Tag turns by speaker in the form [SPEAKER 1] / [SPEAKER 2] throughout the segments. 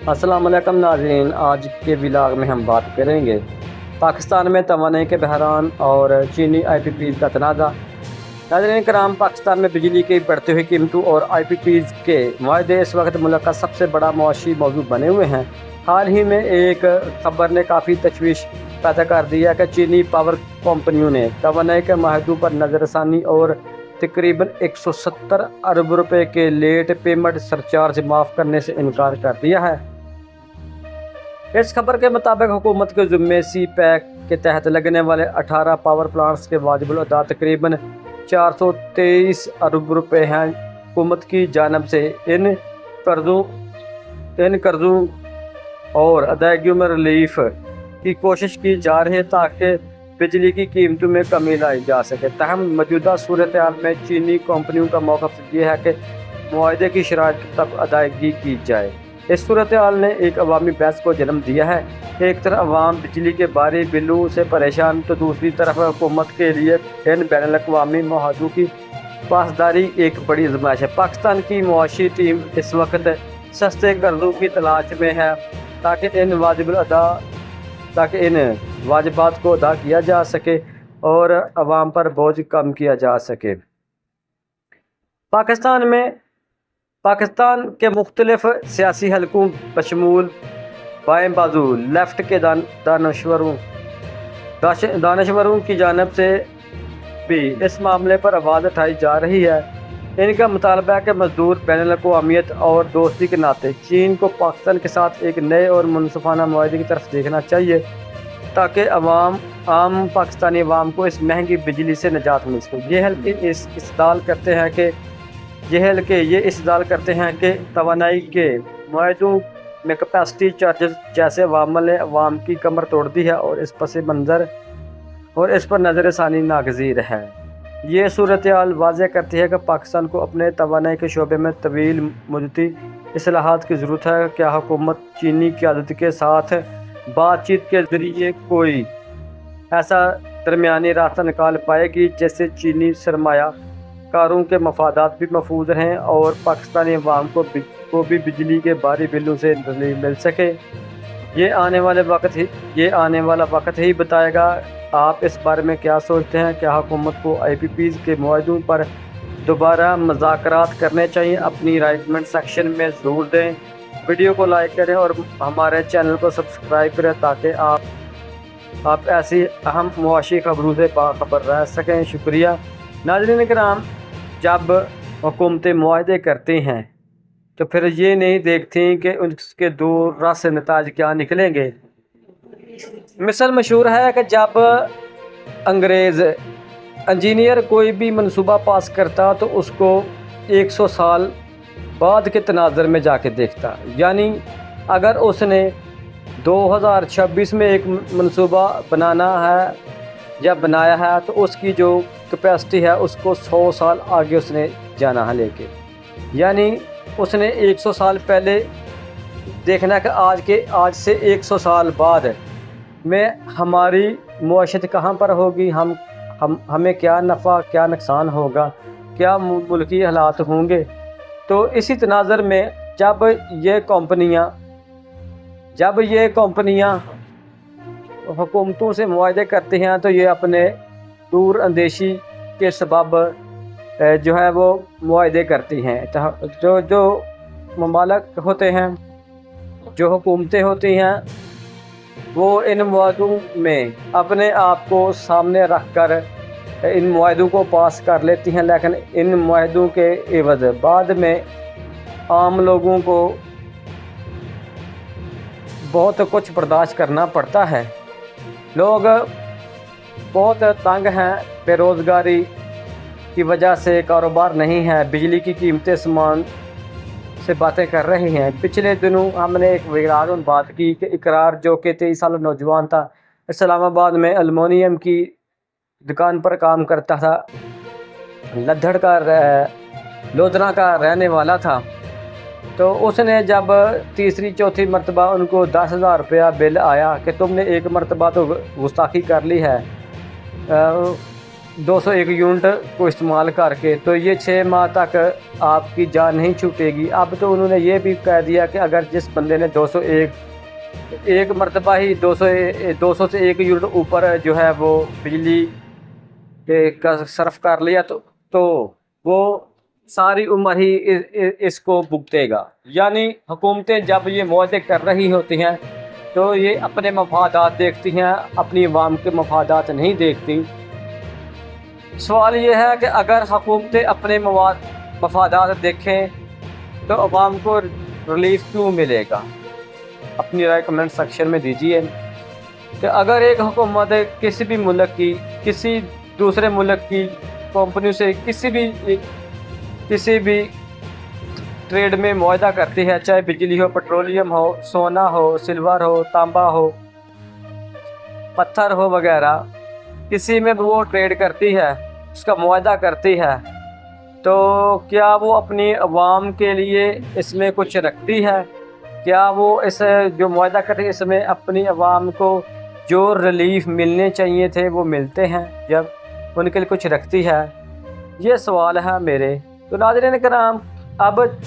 [SPEAKER 1] अस्सलाम वालेकुम नाज़रीन, आज के व्लॉग में हम बात करेंगे पाकिस्तान में तवानाई के बहरान और चीनी IPPs का तनाज़ा। नाज़रीन कराम, पाकिस्तान में बिजली की बढ़ती हुई कीमतों और IPPs के मुआहदे इस वक्त मुल्क का सबसे बड़ा मुआशी मौजू बने हुए हैं। हाल ही में एक खबर ने काफ़ी तशवीश पैदा कर दी है कि चीनी पावर कंपनियों ने तवानाई के माहदों पर नज़रसानी और तकरीबन 170 अरब रुपए के लेट पेमेंट सरचार्ज माफ़ करने से इनकार कर दिया है। इस खबर के मुताबिक हुकूमत के ज़िम्मे सी पैक के तहत लगने वाले 18 पावर प्लांट्स के वाजिबुल अदा तकरीबन 423 अरब रुपए हैं। हुकूमत की जानब से इन कर्ज़ों और अदायगियों में रिलीफ की कोशिश की जा रही है ताकि बिजली की कीमतों में कमी लाई जा सके। तहम मौजूदा सूरत हाल में चीनी कंपनियों का मौक़िफ़ ये है कि मुआहदे की शराइत तक अदायगी की जाए। इस सूरत हाल ने एक अवामी बहस को जन्म दिया है। एक तरफ अवाम बिजली के भारी बिलों से परेशान तो दूसरी तरफ हुकूमत के लिए इन बैनुल-अक़वामी मुआहदों की पासदारी एक बड़ी आज़माइश है। पाकिस्तान की मुआशी टीम इस वक्त सस्ते कर्ज़ों की तलाश में है ताकि इन वाजिबात को अदा किया जा सके और अवाम पर बोझ कम किया जा सके। पाकिस्तान के मुख्तलिफ सियासी हलकों बशमूल बाएं बाजू लेफ्ट के दानश्वरों की जानब से भी इस मामले पर आवाज़ उठाई जा रही है। इनका मुतालबा है कि मजदूर बैनुल-अक़वामियत और दोस्ती के नाते चीन को पाकिस्तान के साथ एक नए और मुनसिफाना मुआहदे की तरफ देखना चाहिए ताकि आम पाकिस्तानी अवाम को इस महंगी बिजली से निजात मिल सके। ये इसदाल करते हैं कि तवानाई के मुआहदों में कैपेसिटी चार्जेस जैसे अवामल ने अवाम की कमर तोड़ दी है और इस पर नज़रसानी नागज़ीर है। ये सूरत हाल वाज़ेह करती है कि पाकिस्तान को अपने तवानाई के शोबे में तवील मुद्दती इस्लाहात की ज़रूरत है। क्या हुकूमत चीनी क़यादत के साथ बातचीत के ज़रिए कोई ऐसा दरमियानी रास्ता निकाल पाएगी जिससे चीनी सरमाया कारों के मफादात भी महफूज रहें और पाकिस्तानी अवाम को भी बिजली के भारी बिलों से रिलीफ मिल सके? ये आने वाला वक्त ही बताएगा। आप इस बारे में क्या सोचते हैं? क्या हुकूमत को IPPs के मुआहदों पर दोबारा मुज़ाकरात करने चाहिए? अपनी राय कमेंट सेक्शन में ज़रूर दें। वीडियो को लाइक करें और हमारे चैनल को सब्सक्राइब करें ताकि आप ऐसी अहम मुआशी खबरों से बाखबर रह सकें। शुक्रिया। नाज़रीन किराम, जब हुकूमतें मुआहदे करती हैं तो फिर ये नहीं देखती कि उसके दूर राह से नताज क्या निकलेंगे। मिसल मशहूर है कि जब अंग्रेज़ इंजीनियर कोई भी मंसूबा पास करता तो उसको 100 साल बाद के तनाज़र में जाके देखता। यानी अगर उसने 2026 में एक मंसूबा बनाया है तो उसकी जो कैपेसिटी है उसको 100 साल आगे उसने जाना है लेके। यानी उसने 100 साल पहले देखना कि आज से 100 साल बाद में हमारी मुआशत कहाँ पर होगी, हमें क्या नफ़ा क्या नुकसान होगा, क्या मुल्की हालात होंगे। तो इसी तनाज़र में जब ये कंपनियां हुकूमतों से मुआहदे करती हैं तो ये अपने दूर अंदेशी के सबब जो है वो मुआहदे करती हैं। जो ममालिक होते हैं, जो हुकूमतें होती हैं, वो इन मुआहदों में अपने आप को सामने रख कर इन मुआहदों को पास कर लेती हैं, लेकिन इन मुआहदों के एवज़ बाद में आम लोगों को बहुत कुछ बर्दाश्त करना पड़ता है। लोग बहुत तंग हैं, बेरोज़गारी की वजह से कारोबार नहीं है, बिजली की कीमतें समान से बातें कर रही हैं। पिछले दिनों हमने एक विरासत बात की कि इकरार जो कि 23 साल नौजवान था, इस्लामाबाद में एल्युमिनियम की दुकान पर काम करता था, लोधरा का रहने वाला था। तो उसने जब तीसरी चौथी मरतबा उनको 10,000 रुपया बिल आया कि तुमने एक मरतबा तो गुस्ताखी कर ली है, 201 यूनिट को इस्तेमाल करके, तो ये 6 माह तक आपकी जान नहीं छूटेगी। अब तो उन्होंने ये भी कह दिया कि अगर जिस बंदे ने 201 एक मरतबा ही 200 से 1 यूनिट ऊपर जो है वो बिजली का सर्फ कर लिया तो वो सारी उम्र ही इसको भुगतेगा। यानी हुकूमतें जब ये मुआहदे कर रही होती हैं तो ये अपने मफादात देखती हैं, अपनी अवाम के मफादात नहीं देखती। सवाल ये है कि अगर हुकूमतें अपने मफादात देखें तो अवाम को रिलीफ क्यों मिलेगा? अपनी राय कमेंट सेक्शन में दीजिए कि अगर एक हुकूमत किसी भी मुल्क की, किसी दूसरे मुल्क की कंपनी से किसी भी ट्रेड में मुआहदा करती है, चाहे बिजली हो, पेट्रोलियम हो, सोना हो, सिल्वर हो, तांबा हो, पत्थर हो वगैरह, किसी में वो ट्रेड करती है, उसका मुआहदा करती है, तो क्या वो अपनी अवाम के लिए इसमें कुछ रखती है? क्या वो इस जो मुआहदा करती है इसमें अपनी अवाम को जो रिलीफ मिलने चाहिए थे वो मिलते हैं जब उनके लिए कुछ रखती है? ये सवाल है मेरे। तो नाज़रीन कराम, अब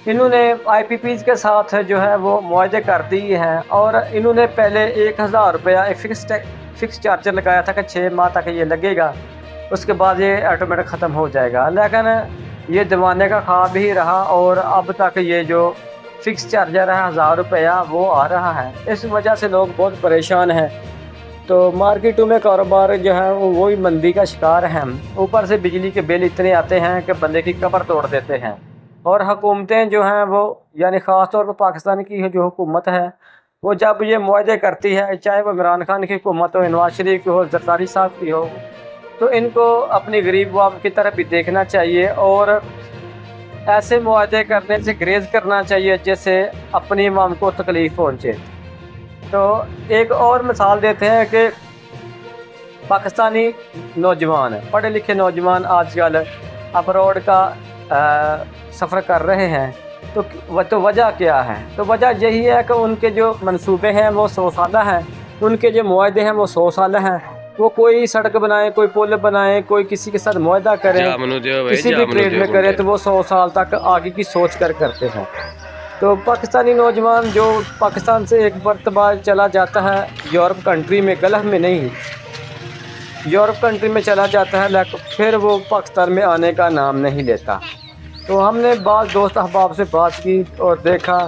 [SPEAKER 1] इन्होंने IPPs के साथ जो है वो मुआहदे कर दिए हैं और इन्होंने पहले 1000 रुपया एक फिक्स चार्जर लगाया था कि 6 माह तक ये लगेगा, उसके बाद ये ऑटोमेटिक ख़त्म हो जाएगा। लेकिन ये दीवाने का ख्वाब ही रहा और अब तक ये जो फिक्स चार्जर है 1000 रुपया वो आ रहा है। इस वजह से लोग बहुत परेशान हैं। तो मार्केटों में कारोबार जो है वो वही मंदी का शिकार हैं। ऊपर से बिजली के बिल इतने आते हैं कि बंदे की कब्र तोड़ देते हैं। और हुकूमतें जो हैं वो, यानी ख़ास तौर पर पाकिस्तान की जो हुकूमत है वो जब ये मुआहदे करती है, चाहे वो इमरान खान की हुकूमत हो, नवाज शरीफ की हो, जरदारी साहब की हो, तो इनको अपनी गरीब अवाम की तरफ भी देखना चाहिए और ऐसे मुआहदे करने से ग्रेज करना चाहिए जिससे अपनी अवाम को तकलीफ़ पहुँचे। तो एक और मिसाल देते हैं कि पाकिस्तानी नौजवान, पढ़े लिखे नौजवान आजकल अब्रॉड का सफ़र कर रहे हैं, तो वजह क्या है? तो वजह यही है कि उनके जो मंसूबे हैं वो 100 साल हैं, उनके जो मुआहदे हैं वो 100 साल हैं। वो कोई सड़क बनाए, कोई पुल बनाए, कोई किसी के साथ मुआहदा करें, किसी भी ट्रेड में करें, तो वो 100 साल तक आगे की सोच कर करते हैं। तो पाकिस्तानी नौजवान जो पाकिस्तान से एक मरतबा चला जाता है यूरोप कंट्री में, गल्फ में नहीं, यूरोप कंट्री में चला जाता है, लेकिन फिर वो पाकिस्तान में आने का नाम नहीं लेता। तो हमने बाज़ दोस्त अहबाब से बात की और देखा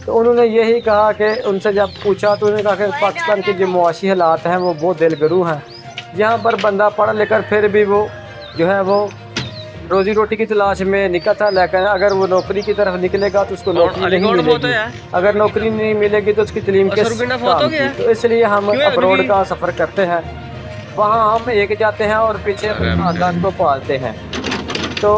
[SPEAKER 1] तो उन्होंने यही कहा कि उनसे जब पूछा तो उन्होंने कहा कि पाकिस्तान के जो मुआशी हालात हैं वो बहुत दिलगरू हैं। यहाँ पर बंदा पढ़ लेकर फिर भी वो जो है वो रोज़ी रोटी की तलाश में निकलता, लेकिन अगर वो नौकरी की तरफ निकलेगा तो उसको नौकरी नहीं मिलेगी। अगर नौकरी नहीं मिलेगी तो उसकी तलीम के काम की। तो इसलिए हम अब्रॉड का सफ़र करते हैं, वहाँ हम एक जाते हैं और पीछे खानदान को पालते हैं। तो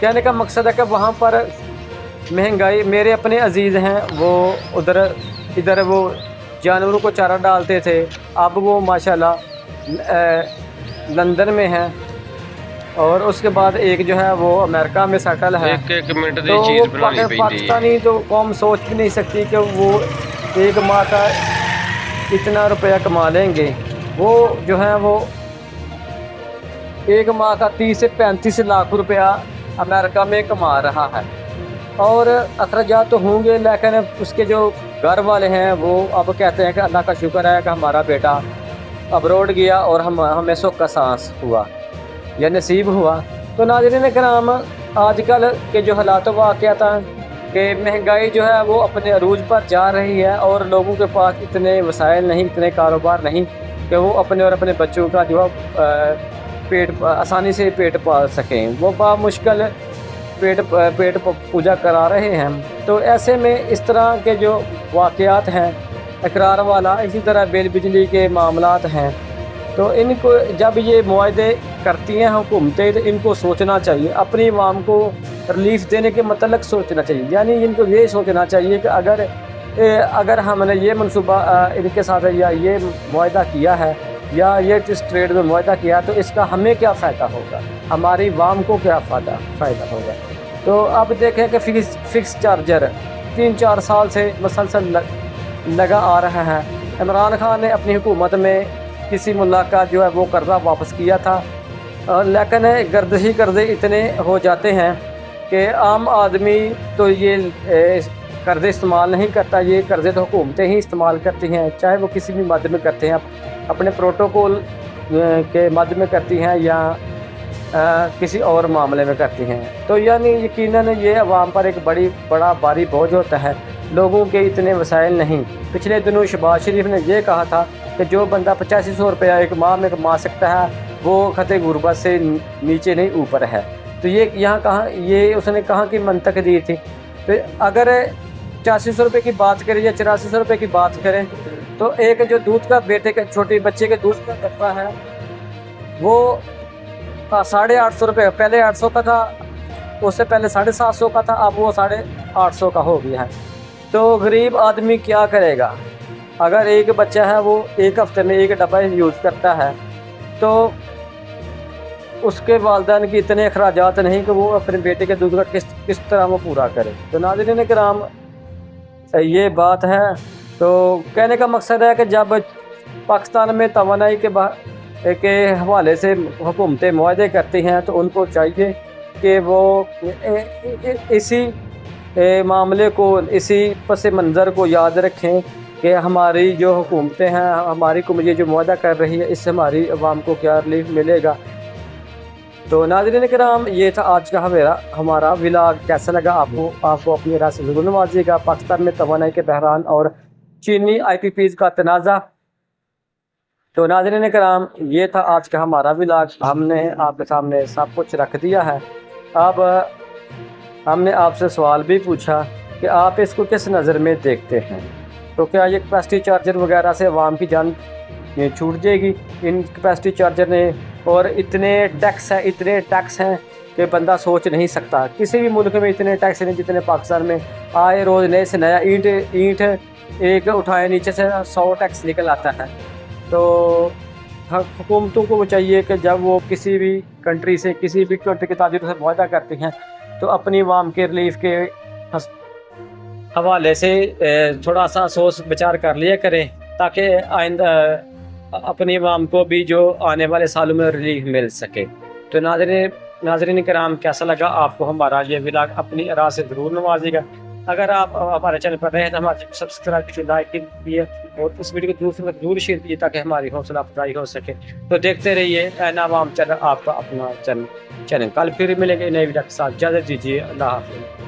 [SPEAKER 1] कहने का मकसद है कि वहाँ पर महंगाई, मेरे अपने अजीज़ हैं वो इधर वो जानवरों को चारा डालते थे, अब वो माशाल्लाह लंदन में हैं और उसके बाद एक जो है वो अमेरिका में सेटल है। तो वो पाकिस्तानी तो कौम सोच भी नहीं सकती कि वो 1 माह का इतना रुपया कमा लेंगे। वो जो है वो 1 माह का 30 से 35 लाख रुपया अमेरिका में कमा रहा है और अखराजात तो होंगे, लेकिन उसके जो घर वाले हैं वो अब कहते हैं कि अल्लाह का शुक्र है कि हमारा बेटा अब्रॉड गया और हमें सुख का सांस हुआ या नसीब हुआ। तो नाज़रीन कराम, आजकल के जो हालात वाक़यात हैं कि महंगाई जो है वो अपने अरूज पर जा रही है और लोगों के पास इतने वसाइल नहीं, इतने कारोबार नहीं कि वो अपने और अपने बच्चों का जो पेट आसानी से पेट पाल सकें। वो बामुश्किल पेट पूजा करा रहे हैं। तो ऐसे में इस तरह के जो वाक़यात हैं, इकरार वाला, इसी तरह बिल बिजली के मामलात हैं, तो इनको जब ये मुआहदे करती हैं हुकूमतें तो इनको सोचना चाहिए, अपनी अवाम को रिलीफ देने के मतलब सोचना चाहिए। यानी इनको ये सोचना चाहिए कि अगर हमने ये मनसूबा इनके साथ या ये मुआहदा किया है या ये इस ट्रेड में मुआहदा किया तो इसका हमें क्या फ़ायदा होगा, हमारी अवाम को क्या फ़ायदा होगा। तो अब देखें कि फिक्स चार्जर 3-4 साल से मसलसल लगा आ रहा है। इमरान खान ने अपनी हुकूमत में किसी मुल्क का जो है वो कर्जा वापस किया था लेकिन गर्द ही कर्जे इतने हो जाते हैं कि आम आदमी तो ये कर्ज़े इस्तेमाल नहीं करता, ये कर्ज़े तो हुकूमतें ही इस्तेमाल करती हैं, चाहे वो किसी भी मद में करते हैं, अपने प्रोटोकॉल के मद में करती हैं या किसी और मामले में करती हैं। तो यानी यकीनन ये अवाम पर एक बड़ा भारी बोझ होता है। लोगों के इतने वसाइल नहीं। पिछले दिनों शहबाज शरीफ ने ये कहा था कि जो बंदा 8500 रुपया एक माह में कमा सकता है वो खते गुरबत से नीचे नहीं ऊपर है। तो ये यहाँ कहाँ, ये उसने कहाँ की मंतक दी थी। तो अगर 8500 रुपये की बात करें या 8400 रुपये की बात करें तो एक जो दूध का बेटे के छोटे बच्चे के दूध का डब्बा है वो 850 रुपये, पहले 800 का था, उससे पहले 750 का था, अब वो 850 का हो गया है। तो गरीब आदमी क्या करेगा? अगर एक बच्चा है वो एक हफ्ते में एक डब्बा यूज़ करता है तो उसके वालिदैन की इतने अखराजात नहीं कि वो अपने बेटे के दूध का किस तरह वो पूरा करे। तो नाज़रीन किराम ये बात है। तो कहने का मकसद है कि जब पाकिस्तान में तवानाई के हवाले से हुकूमतें मुआहदे करती हैं तो उनको चाहिए कि वो इसी मामले को, इसी पस मंज़र को याद रखें कि हमारी जो हुकूमतें हैं, हमारी ये जो मुआहदा कर रही है, इससे हमारी अवाम को क्या रिलीफ मिलेगा। तो नाज़रीन किराम ये था आज का हमारा व्लॉग। कैसा लगा आपको अपनी राय से ज़रूर नवाजिएगा। पाकिस्तान में तवानाई के बहरान और चीनी IPPs का तनाज़ा। तो नाज़रीन किराम ये था आज का हमारा व्लॉग। हमने आपके सामने सब कुछ रख दिया है। अब हमने आपसे सवाल भी पूछा कि आप इसको किस नज़र में देखते हैं। तो क्या ये कैपेसिटी चार्जर वगैरह से अवाम की जान छूट जाएगी इन कैपेसिटी चार्जर ने? और इतने टैक्स हैं कि बंदा सोच नहीं सकता। किसी भी मुल्क में इतने टैक्स नहीं जितने पाकिस्तान में। आए रोज़ नए से नया ईंट एक उठाए नीचे से 100 टैक्स निकल आता है। तो हुकूमतों को चाहिए कि जब वो किसी भी कंट्री से, किसी भी कंट्री के ताजिरों से मुआहदा करती हैं तो अपनी अवाम के रिलीफ के हवाले से थोड़ा सा सोच विचार कर लिया करें ताकि आइंदा अपनी अवाम को भी जो आने वाले सालों में रिलीफ मिल सके। तो नाज़रीन किराम कैसा लगा आपको हमारा ये व्लॉग? अपनी राय से ज़रूर नवाजिएगा। अगर आप हमारे चैनल पर रहे तो हमारे सब्सक्राइब कीजिए, लाइक कीजिए और इस वीडियो को दूसरे में जरूर शेयर कीजिए ताकि हमारी हौसला अफजाई हो सके। तो देखते रहिए एनावाम चैनल, आपका अपना चैनल। कल फिर मिलेंगे नए वीडियो के साथ। इजाज़त दीजिए। अल्लाह हाफ़िज़।